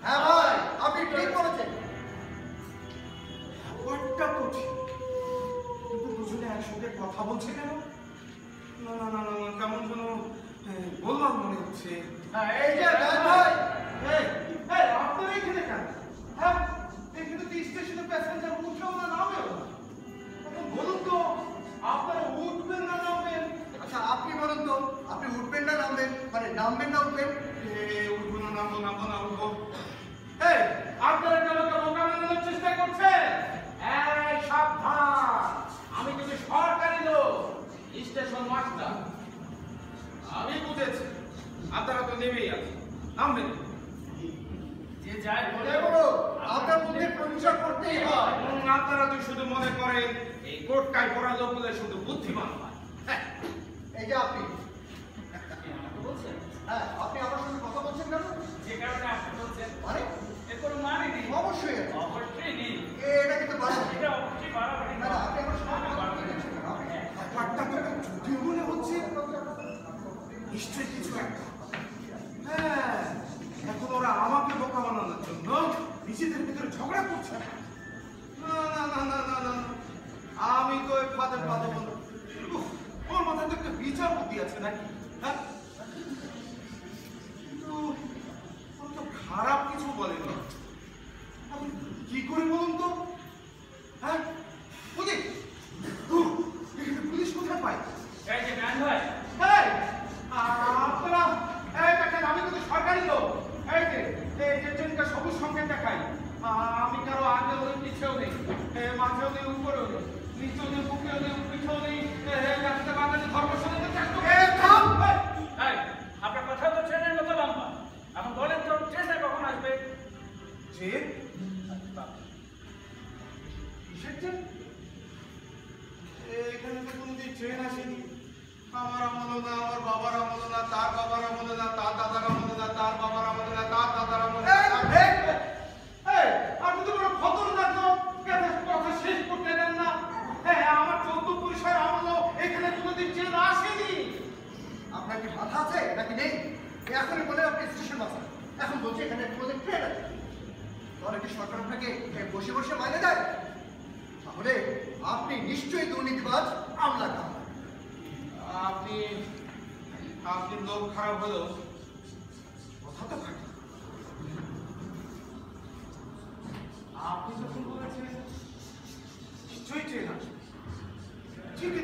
হ্যাঁ ভাই, আপনি ঠিক বলেছেন। ব্যাপারটা তো ঠিক, কিন্তু দুজনে একসঙ্গে কথা বলছে কেন? না না না না না, কেমন যেন বললাম মনে হচ্ছে। এই যে ভাই, আপনারা এখানে কেন? হ্যাঁ, এখানে তো স্টেশনে প্যাসেঞ্জার উঠেও না নামেও না। এখন বলুন তো, আপনারা উঠবেন না নামবেন? আচ্ছা আপনি বলুন তো, আপনি উঠবেন না নামবেন, মানে নামবেন না উঠবেন? উঠবো না, নামবো, নামবো না উঠবো। আপনারা কেন বোকা বানানোর চেষ্টা করছেন? সাবধান, আমি কিন্তু সরকারি লোক, স্টেশন মাস্টার। আমি বুঝেছি, আপনারা তো নেমেই আছেন, নামবেন যে যাই বলে বলো, আপনার মধ্যে পরিচয় করতেই হয়। আপনারা তো শুধু মনে করেন এই কোটটায় পড়া লোকগুলো শুধু বুদ্ধিমান হয়। এই যে আপনি, বলছেন হ্যাঁ আপনি আমার সঙ্গে কথা বলছেন কেন? যে কারণে আপনি বলছেন মানে এর কোনো মানে নেই। অবশ্যই আছে। অবশ্যই নেই, এটা কিন্তু বাড়াবাড়ি। এটা অবশ্যই বাড়াবাড়ি। না না, আপনি আমার সঙ্গে কথা বলতে চাইছেন কেন? ব্যাপারটা তো যদিও মনে হচ্ছে নিশ্চয়ই কিছু একটা। হ্যাঁ, এখন ওরা আমাকে বোকা বানানোর জন্য নিজেদের ভিতরে ঝগড়া করছে। না না না না না না, আমি তো ওই ফাঁদে ফাঁদে বলবো। ওর মাথায় তো একটা বিচার বুদ্ধি আছে নাকি? হ্যাঁ, কিন্তু ও তো খারাপ কিছু বলেনি। আমি কি করে বলুন তো? হ্যাঁ, বুঝি পুলিশ কোথায় পাই? এই যে ম্যান ভাই, আপনারা দেখেন, আমি কিন্তু সরকারি লোক। এই যে ট্রেনটা সবুজ সংকেত দেখাই। আমি কারো আগেও নেই, পিছেও নেই, মাঝেও নেই, উপরেও নেই, নিচেও নেই, বুকেও নেই, পিছেও নেই, রাস্তা বাঙালি ধর্ম সঙ্গে আপনার কথা তো ট্রেনের মতো লম্বা। এখন বলেন তো ট্রেনটা কখন আসবে? ট্রেন? কিসের ট্রেন? এখানে তো কোনোদিন ট্রেন আসেনি। আমার আমলও না, আমার বাবার আমলও না, তার বাবার আমলও না, তার দাদার আমলও না, তার বাবার আমলও না, তার দাদার আমলও না। আপনি তো বড় খতরনাক লোক, কথা শেষ করতে দেন না। আমার 14 পুরুষের আমলও এখানে কোনোদিন ট্রেন আসেনি। আপনার কি মাথা আছে নাকি নেই? এখনই বলে আপনি স্টেশন মাস্টার, এখন বলছি এখানে কোনোদিন ট্রেন আছে। তাহলে কি সরকার আপনাকে বসে বসে মাইনে দেয়? তাহলে আপনি নিশ্চয়ই দুর্নীতিবাজ, আমলা কামলা। আপনি লোক খারাপ হলেও কথা তো খারাপ। আপনি যখন বলেছেন নিশ্চয়ই ট্রেন আসবে, ঠিকই